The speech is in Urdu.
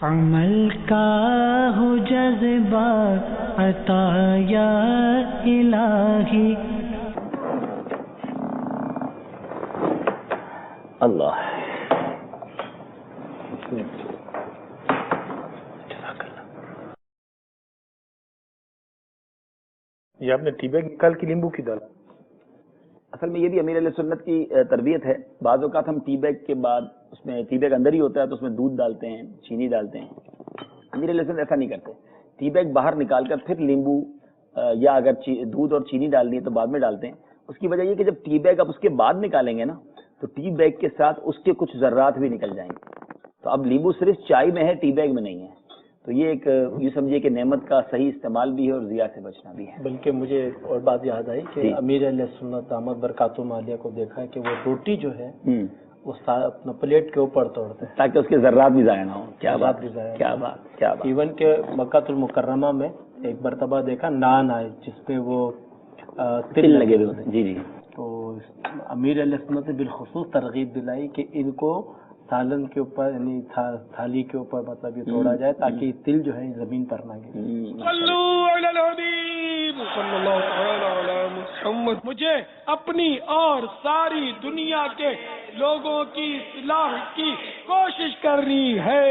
عمل کا ہو جذبہ عطا یا الہی. اللہ یہ آپ نے ٹی بیگ نکال کے لیمبو کی ڈالا. اصل میں یہ بھی امیر علیہ سنت کی تربیت ہے. بعض اوقات ہم ٹی بیگ کے بعد اس میں ٹی بیگ اندر ہی ہوتا ہے تو اس میں دودھ ڈالتے ہیں, چینی ڈالتے ہیں. امیر علیہ سنت ایسا نہیں کرتے. ٹی بیگ باہر نکال کر پھر لیمبو یا اگر دودھ اور چینی ڈالنی ہے تو بعد میں ڈالتے ہیں. اس کی وجہ یہ کہ جب ٹی بیگ آپ اس کے بعد نکالیں گے نا تو ٹی بیگ کے ساتھ اس کے کچھ ذرات بھی نکل جائیں گے. تو اب لیمبو صرف چائے میں ہے, ٹی بیگ میں نہیں ہے. تو یہ ایک یہ سمجھیے کہ نعمت کا صحیح استعمال بھی ہے اور ضیاء سے بچنا بھی ہے. بلکہ مجھے اور بات یاد آئی کہ امیر علیہ سنت دامت برکاتہم عالیہ کو دیکھا ہے کہ وہ روٹی جو ہے وہ اپنا پلیٹ کے اوپر توڑتے ہیں تاکہ اس کے ذرات بھی ضائع نہ ہوں. کیا بات, کیا بات. ایون کہ مکہ المکرمہ میں ایک مرتبہ دیکھا نان آئے جس پہ وہ تل لگے ہوئے ہوتے. جی جی. تو امیر علیہ سنت نے بالخصوص ترغیب دلائی کہ ان کو سالن کے اوپر یعنی تھالی کے اوپر مطلب یہ توڑا جائے تاکہ تل جو ہے زمین پر نہ گرے. صلو علی الحبیب صلی اللہ تعالی علی محمد. مجھے اپنی اور ساری دنیا کے لوگوں کی اصلاح کی کوشش کرنی ہے.